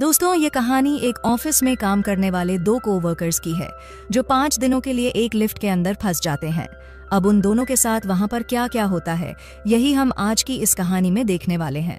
दोस्तों, ये कहानी एक ऑफिस में काम करने वाले दो कोवर्कर्स की है जो 5 दिनों के लिए एक लिफ्ट के अंदर फंस जाते हैं। अब उन दोनों के साथ वहां पर क्या क्या होता है, यही हम आज की इस कहानी में देखने वाले हैं।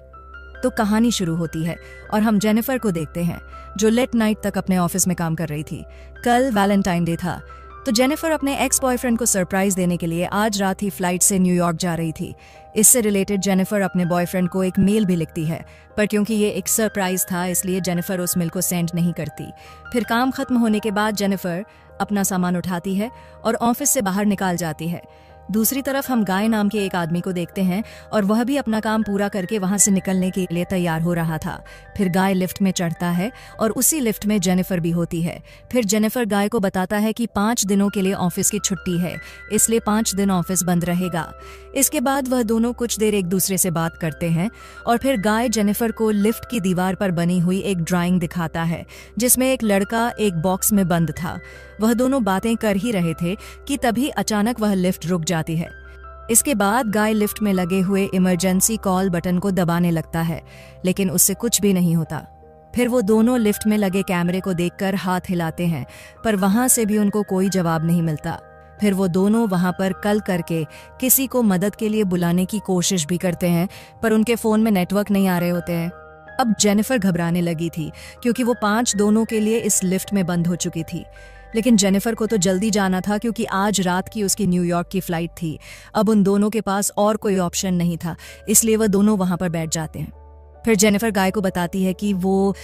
तो कहानी शुरू होती है और हम जेनिफर को देखते हैं जो लेट नाइट तक अपने ऑफिस में काम कर रही थी। कल वैलेंटाइन डे था, तो जेनिफर अपने एक्स बॉयफ्रेंड को सरप्राइज देने के लिए आज रात ही फ्लाइट से न्यूयॉर्क जा रही थी। इससे रिलेटेड जेनिफर अपने बॉयफ्रेंड को एक मेल भी लिखती है, पर क्योंकि ये एक सरप्राइज था इसलिए जेनिफर उस मेल को सेंड नहीं करती। फिर काम खत्म होने के बाद जेनिफर अपना सामान उठाती है और ऑफिस से बाहर निकाल जाती है। दूसरी तरफ हम गाय नाम के एक आदमी को देखते हैं और वह भी अपना काम पूरा करके वहां से निकलने के लिए तैयार हो रहा था। फिर गाय लिफ्ट में चढ़ता है और उसी लिफ्ट में जेनिफर भी होती है। फिर जेनिफर गाय को बताता है कि 5 दिनों के लिए ऑफिस की छुट्टी है, इसलिए 5 दिन ऑफिस बंद रहेगा। इसके बाद वह दोनों कुछ देर एक दूसरे से बात करते हैं और फिर गाय जेनिफर को लिफ्ट की दीवार पर बनी हुई एक ड्राइंग दिखाता है जिसमें एक लड़का एक बॉक्स में बंद था। वह दोनों बातें कर ही रहे थे कि तभी अचानक वह लिफ्ट रुक जाती है। इसके बाद गाय लिफ्ट में लगे हुए इमरजेंसी कॉल बटन को दबाने लगता है, लेकिन उससे कुछ भी नहीं होता। फिर वो दोनों लिफ्ट में लगे कैमरे को देखकर हाथ हिलाते हैं, पर वहां से भी उनको कोई जवाब नहीं मिलता। फिर वो दोनों वहां पर कल करके किसी को मदद के लिए बुलाने की कोशिश भी करते हैं, पर उनके फोन में नेटवर्क नहीं आ रहे होते हैं। अब जेनिफर घबराने लगी थी क्योंकि वो 5 दिनों के लिए इस लिफ्ट में बंद हो चुकी थी। लेकिन जेनिफर को तो जल्दी जाना था क्योंकि आज रात की उसकी न्यूयॉर्क की फ्लाइट थी। अब उन दोनों के पास और कोई ऑप्शन नहीं था, इसलिए वह दोनों वहां पर बैठ जाते हैं। फिर जेनिफर गाय को बताती है कि वो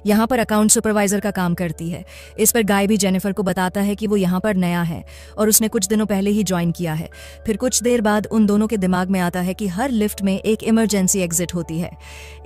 यहाँ पर अकाउंट सुपरवाइजर का काम करती है। इस पर गाय भी जेनिफर को बताता है कि वो यहाँ पर नया है और उसने कुछ दिनों पहले ही ज्वाइन किया है। फिर कुछ देर बाद उन दोनों के दिमाग में आता है कि हर लिफ्ट में एक इमरजेंसी एग्जिट होती है,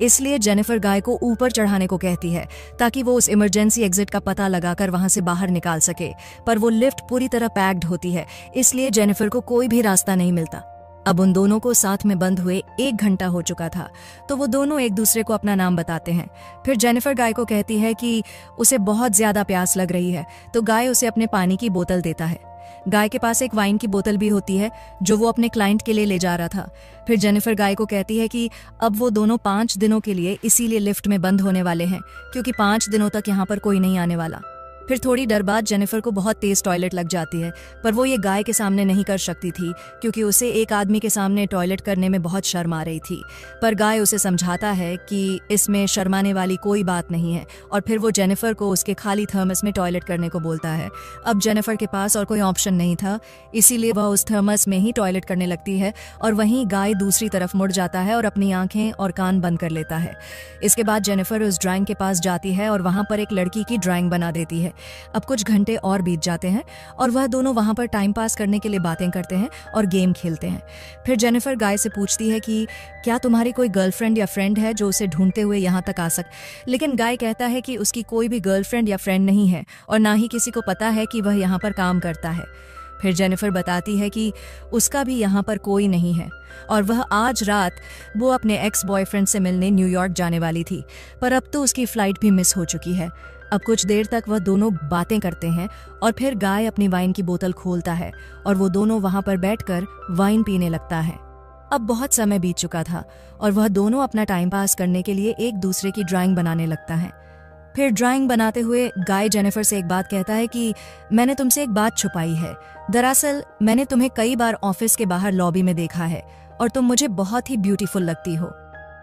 इसलिए जेनिफर गाय को ऊपर चढ़ाने को कहती है ताकि वो उस इमरजेंसी एग्जिट का पता लगाकर वहां से बाहर निकाल सके। पर वो लिफ्ट पूरी तरह पैक्ड होती है, इसलिए जेनिफर को कोई भी रास्ता नहीं मिलता। अब उन दोनों को साथ में बंद हुए 1 घंटा हो चुका था, तो वो दोनों एक दूसरे को अपना नाम बताते हैं। फिर जेनिफर गाय को कहती है कि उसे बहुत ज्यादा प्यास लग रही है, तो गाय उसे अपने पानी की बोतल देता है। गाय के पास एक वाइन की बोतल भी होती है जो वो अपने क्लाइंट के लिए ले जा रहा था। फिर जेनिफर गाय को कहती है कि अब वो दोनों 5 दिनों के लिए इसीलिए लिफ्ट में बंद होने वाले हैं क्योंकि 5 दिनों तक यहाँ पर कोई नहीं आने वाला। फिर थोड़ी देर बाद जेनिफर को बहुत तेज टॉयलेट लग जाती है, पर वो ये गाय के सामने नहीं कर सकती थी क्योंकि उसे एक आदमी के सामने टॉयलेट करने में बहुत शर्म आ रही थी। पर गाय उसे समझाता है कि इसमें शर्माने वाली कोई बात नहीं है और फिर वो जेनिफर को उसके खाली थर्मस में टॉयलेट करने को बोलता है। अब जेनिफर के पास और कोई ऑप्शन नहीं था, इसीलिए वह उस थर्मस में ही टॉयलेट करने लगती है और वहीं गाय दूसरी तरफ मुड़ जाता है और अपनी आंखें और कान बंद कर लेता है। इसके बाद जेनिफर उस ड्राइंग के पास जाती है और वहां पर एक लड़की की ड्राइंग बना देती है। अब कुछ घंटे और बीत जाते हैं और वह दोनों वहां पर टाइम पास करने के लिए बातें करते हैं और गेम खेलते हैं। फिर जेनिफर गाय से पूछती है कि क्या तुम्हारी कोई गर्लफ्रेंड या फ्रेंड है जो उसे ढूंढते हुए यहाँ तक आ सके, लेकिन गाय कहता है कि उसकी कोई भी गर्लफ्रेंड या फ्रेंड नहीं है और ना ही किसी को पता है कि वह यहाँ पर काम करता है। फिर जेनिफर बताती है कि उसका भी यहाँ पर कोई नहीं है और वह आज रात वो अपने एक्स बॉयफ्रेंड से मिलने न्यूयॉर्क जाने वाली थी, पर अब तो उसकी फ्लाइट भी मिस हो चुकी है। अब कुछ देर तक वह दोनों बातें करते हैं और फिर गाय अपनी वाइन की बोतल खोलता है और वो दोनों वहां पर बैठकर वाइन पीने लगता है। अब बहुत समय बीत चुका था और वह दोनों अपना टाइम पास करने के लिए एक दूसरे की ड्राइंग बनाने लगता है। फिर ड्राइंग बनाते हुए गाय जेनिफर से एक बात कहता है कि मैंने तुमसे एक बात छुपाई है। दरअसल मैंने तुम्हें कई बार ऑफिस के बाहर लॉबी में देखा है और तुम मुझे बहुत ही ब्यूटीफुल लगती हो।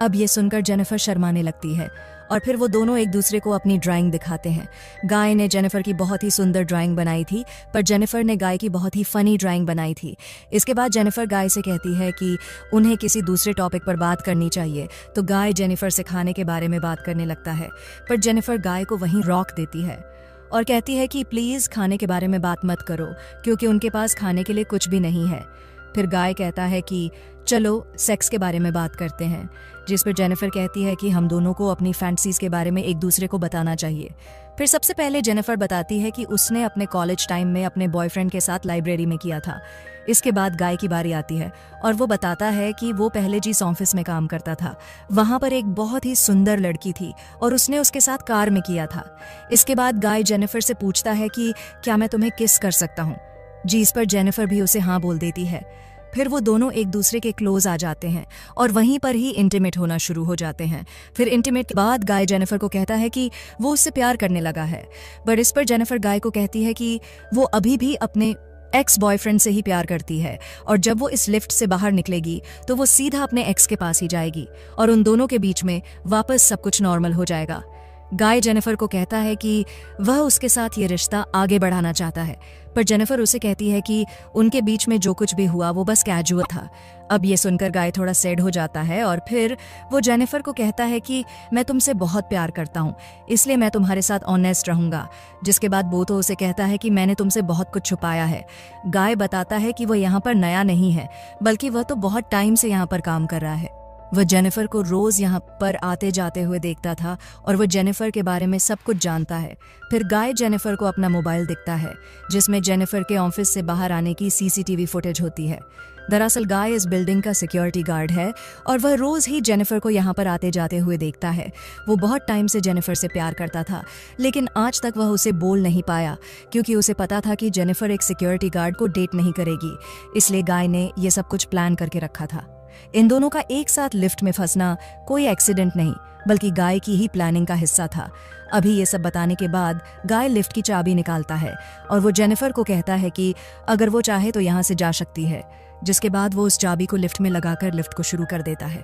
अब ये सुनकर जेनिफर शर्माने लगती है और फिर वो दोनों एक दूसरे को अपनी ड्राइंग दिखाते हैं। गाय ने जेनिफर की बहुत ही सुंदर ड्राइंग बनाई थी, पर जेनिफर ने गाय की बहुत ही फनी ड्राइंग बनाई थी। इसके बाद जेनिफर गाय से कहती है कि उन्हें किसी दूसरे टॉपिक पर बात करनी चाहिए, तो गाय जेनिफर से खाने के बारे में बात करने लगता है, पर जेनिफर गाय को वहीं रोक देती है और कहती है कि प्लीज खाने के बारे में बात मत करो क्योंकि उनके पास खाने के लिए कुछ भी नहीं है। फिर गाय कहता है कि चलो सेक्स के बारे में बात करते हैं, जिस पर जेनिफर कहती है कि हम दोनों को अपनी फैंटसीज के बारे में एक दूसरे को बताना चाहिए। फिर सबसे पहले जेनिफर बताती है कि उसने अपने कॉलेज टाइम में अपने बॉयफ्रेंड के साथ लाइब्रेरी में किया था। इसके बाद गाय की बारी आती है और वो बताता है कि वो पहले जिस ऑफिस में काम करता था वहां पर एक बहुत ही सुंदर लड़की थी और उसने उसके साथ कार में किया था। इसके बाद गाय जेनिफर से पूछता है कि क्या मैं तुम्हें किस कर सकता हूँ, जिस पर जेनिफर भी उसे हाँ बोल देती है। फिर वो दोनों एक दूसरे के क्लोज आ जाते हैं और वहीं पर ही इंटीमेट होना शुरू हो जाते हैं। फिर इंटीमेट के बाद गाय जेनिफर को कहता है कि वो उससे प्यार करने लगा है, बट इस पर जेनिफर गाय को कहती है कि वो अभी भी अपने एक्स बॉयफ्रेंड से ही प्यार करती है और जब वो इस लिफ्ट से बाहर निकलेगी तो वो सीधा अपने एक्स के पास ही जाएगी और उन दोनों के बीच में वापस सब कुछ नॉर्मल हो जाएगा। गाय जेनिफर को कहता है कि वह उसके साथ ये रिश्ता आगे बढ़ाना चाहता है, पर जेनिफर उसे कहती है कि उनके बीच में जो कुछ भी हुआ वो बस कैजुअल था। अब ये सुनकर गाय थोड़ा सैड हो जाता है और फिर वो जेनिफर को कहता है कि मैं तुमसे बहुत प्यार करता हूँ, इसलिए मैं तुम्हारे साथ ऑनेस्ट रहूंगा। जिसके बाद वो तो उसे कहता है कि मैंने तुमसे बहुत कुछ छुपाया है। गाय बताता है कि वह यहाँ पर नया नहीं है, बल्कि वह तो बहुत टाइम से यहाँ पर काम कर रहा है। वह जेनिफर को रोज यहाँ पर आते जाते हुए देखता था और वह जेनिफर के बारे में सब कुछ जानता है। फिर गाय जेनिफर को अपना मोबाइल दिखता है जिसमें जेनिफर के ऑफिस से बाहर आने की सीसीटीवी फुटेज होती है। दरअसल गाय इस बिल्डिंग का सिक्योरिटी गार्ड है और वह रोज ही जेनिफर को यहाँ पर आते जाते हुए देखता है। वो बहुत टाइम से जेनिफर से प्यार करता था, लेकिन आज तक वह उसे बोल नहीं पाया क्योंकि उसे पता था कि जेनिफर एक सिक्योरिटी गार्ड को डेट नहीं करेगी। इसलिए गाय ने ये सब कुछ प्लान करके रखा था। इन दोनों का एक साथ लिफ्ट में फंसना कोई एक्सीडेंट नहीं, बल्कि गाय की ही प्लानिंग का हिस्सा था। अभी ये सब बताने के बाद गाय लिफ्ट की चाबी निकालता है और वो जेनिफर को कहता है कि अगर वो चाहे तो यहाँ से जा सकती है। जिसके बाद वो उस चाबी को लिफ्ट में लगाकर लिफ्ट को शुरू कर देता है।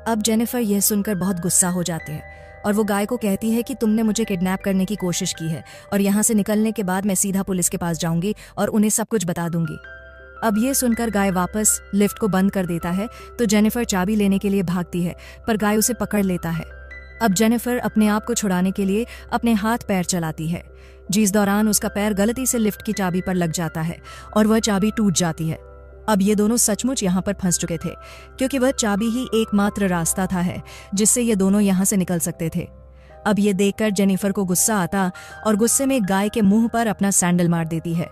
अब जेनिफर यह सुनकर बहुत गुस्सा हो जाती है और वो गाय को कहती है कि तुमने मुझे किडनैप करने की कोशिश की है और यहाँ से निकलने के बाद मैं सीधा पुलिस के पास जाऊंगी और उन्हें सब कुछ बता दूंगी। अब ये सुनकर गाय वापस लिफ्ट को बंद कर देता है तो जेनिफर चाबी लेने के लिए भागती है, पर गाय उसे पकड़ लेता है। अब जेनिफर अपने आप को छुड़ाने के लिए अपने हाथ पैर चलाती है, जिस दौरान उसका पैर गलती से लिफ्ट की चाबी पर लग जाता है और वह चाबी टूट जाती है। अब ये दोनों सचमुच यहाँ पर फंस चुके थे क्योंकि वह चाबी ही एकमात्र रास्ता था है जिससे ये दोनों यहाँ से निकल सकते थे। अब ये देखकर जेनिफर को गुस्सा आता और गुस्से में गाय के मुंह पर अपना सैंडल मार देती है।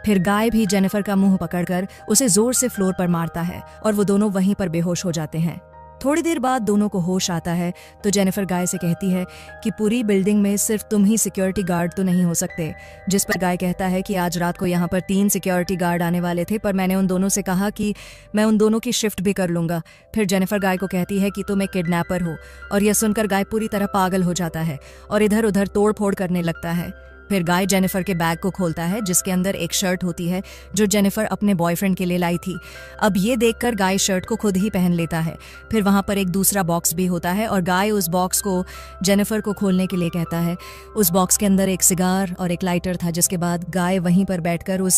फिर गाय भी जेनिफर का मुंह पकड़कर उसे जोर से फ्लोर पर मारता है और वो दोनों वहीं पर बेहोश हो जाते हैं। थोड़ी देर बाद दोनों को होश आता है तो जेनिफर गाय से कहती है कि पूरी बिल्डिंग में सिर्फ तुम ही सिक्योरिटी गार्ड तो नहीं हो सकते। जिस पर गाय कहता है कि आज रात को यहाँ पर 3 सिक्योरिटी गार्ड आने वाले थे, पर मैंने उन दोनों से कहा कि मैं उन दोनों की शिफ्ट भी कर लूंगा। फिर जेनिफर गाय को कहती है कि तुम एक किडनैपर हो और यह सुनकर गाय पूरी तरह पागल हो जाता है और इधर उधर तोड़ फोड़ करने लगता है। फिर गाय जेनिफर के बैग को खोलता है जिसके अंदर एक शर्ट होती है जो जेनिफर अपने बॉयफ्रेंड के लिए लाई थी। अब ये देखकर गाय शर्ट को खुद ही पहन लेता है। फिर वहां पर एक दूसरा बॉक्स भी होता है और गाय उस बॉक्स को जेनिफर को खोलने के लिए कहता है। उस बॉक्स के अंदर एक सिगार और एक लाइटर था, जिसके बाद गाय वहीं पर बैठकर उस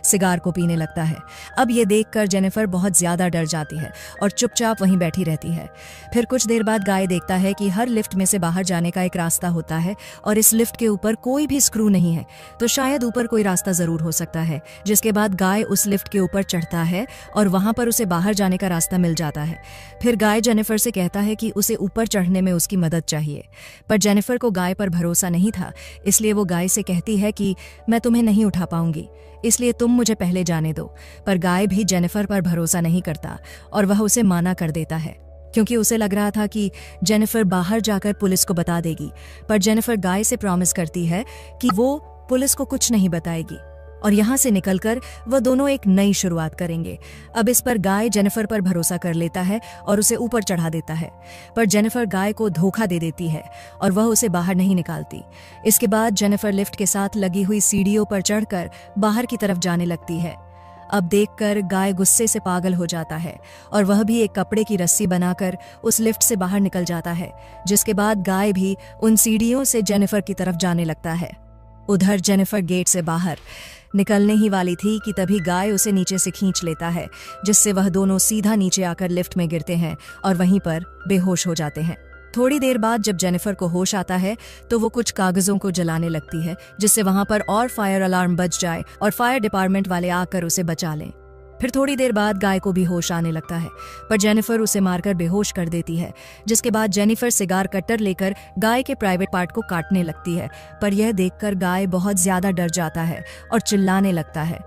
सिगार को पीने लगता है। अब ये देखकर जेनिफर बहुत ज्यादा डर जाती है और चुपचाप वहीं बैठी रहती है। फिर कुछ देर बाद गाय देखता है कि हर लिफ्ट में से बाहर जाने का एक रास्ता होता है और इस लिफ्ट के ऊपर कोई भी स्क्रू नहीं है, तो शायद ऊपर कोई रास्ता जरूर हो सकता है। जिसके बाद गाय उस लिफ्ट के ऊपर चढ़ता है और वहां पर उसे बाहर जाने का रास्ता मिल जाता है। फिर गाय जेनिफर से कहता है कि उसे ऊपर चढ़ने में उसकी मदद चाहिए, पर जेनिफर को गाय पर भरोसा नहीं था, इसलिए वो गाय से कहती है कि मैं तुम्हें नहीं उठा पाऊंगी, इसलिए तुम मुझे पहले जाने दो। पर गाय भी जेनिफर पर भरोसा नहीं करता और वह उसे माना कर देता है क्योंकि उसे लग रहा था कि जेनिफर बाहर जाकर पुलिस को बता देगी। पर जेनिफर गाय से प्रॉमिस करती है कि वो पुलिस को कुछ नहीं बताएगी और यहाँ से निकलकर वह दोनों एक नई शुरुआत करेंगे। अब इस पर गाय जेनिफर पर भरोसा कर लेता है और उसे ऊपर चढ़ा देता है, पर जेनिफर गाय को धोखा दे देती है और वह उसे बाहर नहीं निकालती। इसके बाद जेनिफर लिफ्ट के साथ लगी हुई सीढ़ियों पर चढ़कर बाहर की तरफ जाने लगती है। अब देखकर गाय गुस्से से पागल हो जाता है और वह भी एक कपड़े की रस्सी बनाकर उस लिफ्ट से बाहर निकल जाता है। जिसके बाद गाय भी उन सीढ़ियों से जेनिफर की तरफ जाने लगता है। उधर जेनिफर गेट से बाहर निकलने ही वाली थी कि तभी गाय उसे नीचे से खींच लेता है, जिससे वह दोनों सीधा नीचे आकर लिफ्ट में गिरते हैं और वहीं पर बेहोश हो जाते हैं। थोड़ी देर बाद जब जेनिफर को होश आता है तो वो कुछ कागजों को जलाने लगती है, जिससे वहां पर और फायर अलार्म बज जाए और फायर डिपार्टमेंट वाले आकर उसे बचा लें। फिर थोड़ी देर बाद गाय को भी होश आने लगता है, पर जेनिफर उसे मारकर बेहोश कर देती है। जिसके बाद जेनिफर सिगार कटर लेकर गाय के प्राइवेट पार्ट को काटने लगती है, पर यह देखकर गाय बहुत ज्यादा डर जाता है और चिल्लाने लगता है।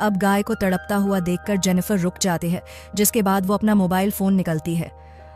अब गाय को तड़पता हुआ देखकर जेनिफर रुक जाती है, जिसके बाद वो अपना मोबाइल फोन निकालती है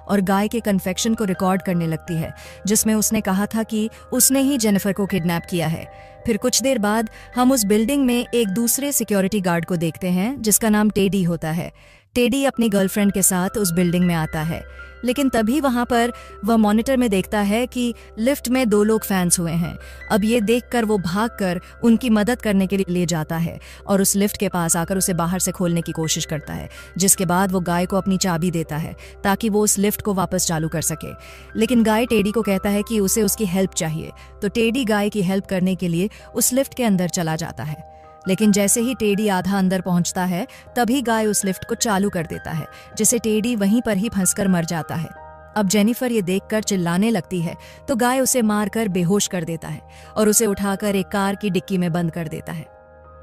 और गाय के कन्फेक्शन को रिकॉर्ड करने लगती है, जिसमें उसने कहा था कि उसने ही जेनिफर को किडनैप किया है। फिर कुछ देर बाद हम उस बिल्डिंग में एक दूसरे सिक्योरिटी गार्ड को देखते हैं जिसका नाम टेडी होता है। टेडी अपनी गर्लफ्रेंड के साथ उस बिल्डिंग में आता है, लेकिन तभी वहां पर वह मॉनिटर में देखता है कि लिफ्ट में 2 लोग फैंस हुए हैं। अब ये देखकर वो भागकर उनकी मदद करने के लिए जाता है और उस लिफ्ट के पास आकर उसे बाहर से खोलने की कोशिश करता है, जिसके बाद वो गाय को अपनी चाबी देता है ताकि वो उस लिफ्ट को वापस चालू कर सके। लेकिन गाय टेडी को कहता है कि उसे उसकी हेल्प चाहिए, तो टेडी गाय की हेल्प करने के लिए उस लिफ्ट के अंदर चला जाता है। लेकिन जैसे ही टेडी आधा अंदर पहुंचता है, तभी गाय उस लिफ्ट को चालू कर देता है, जिससे टेडी वहीं पर ही फंसकर मर जाता है। अब जेनिफर ये देखकर चिल्लाने लगती है, तो गाय उसे मारकर बेहोश कर देता है और उसे उठाकर एक कार की डिक्की में बंद कर देता है।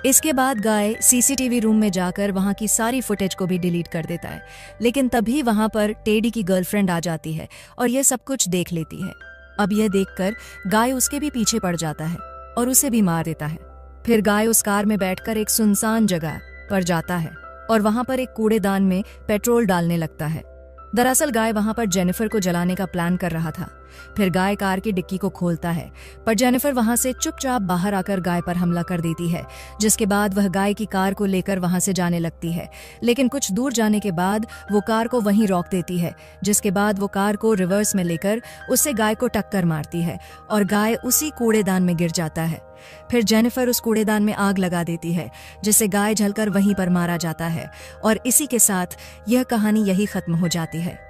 इसके बाद गाय सीसीटीवी रूम में जाकर वहां की सारी फुटेज को भी डिलीट कर देता है, लेकिन तभी वहां पर टेडी की गर्लफ्रेंड आ जाती है और यह सब कुछ देख लेती है। अब यह देखकर गाय उसके भी पीछे पड़ जाता है और उसे भी मार देता है। फिर गाय उस कार में बैठकर एक सुनसान जगह पर जाता है और वहां पर एक कूड़ेदान में पेट्रोल डालने लगता है। दरअसल गाय वहां पर जेनिफर को जलाने का प्लान कर रहा था। फिर गाय कार की डिक्की को खोलता है, पर जेनिफर वहां से चुपचाप बाहर आकर गाय पर हमला कर देती है, जिसके बाद वह गाय की कार को लेकर वहां से जाने लगती है। लेकिन कुछ दूर जाने के बाद वो कार को वहीं रोक देती है, जिसके बाद वो कार को रिवर्स में लेकर उससे गाय को टक्कर मारती है और गाय उसी कूड़ेदान में गिर जाता है। फिर जेनिफर उस कूड़ेदान में आग लगा देती है, जिससे गाय जलकर वहीं पर मारा जाता है और इसी के साथ यह कहानी यही खत्म हो जाती है।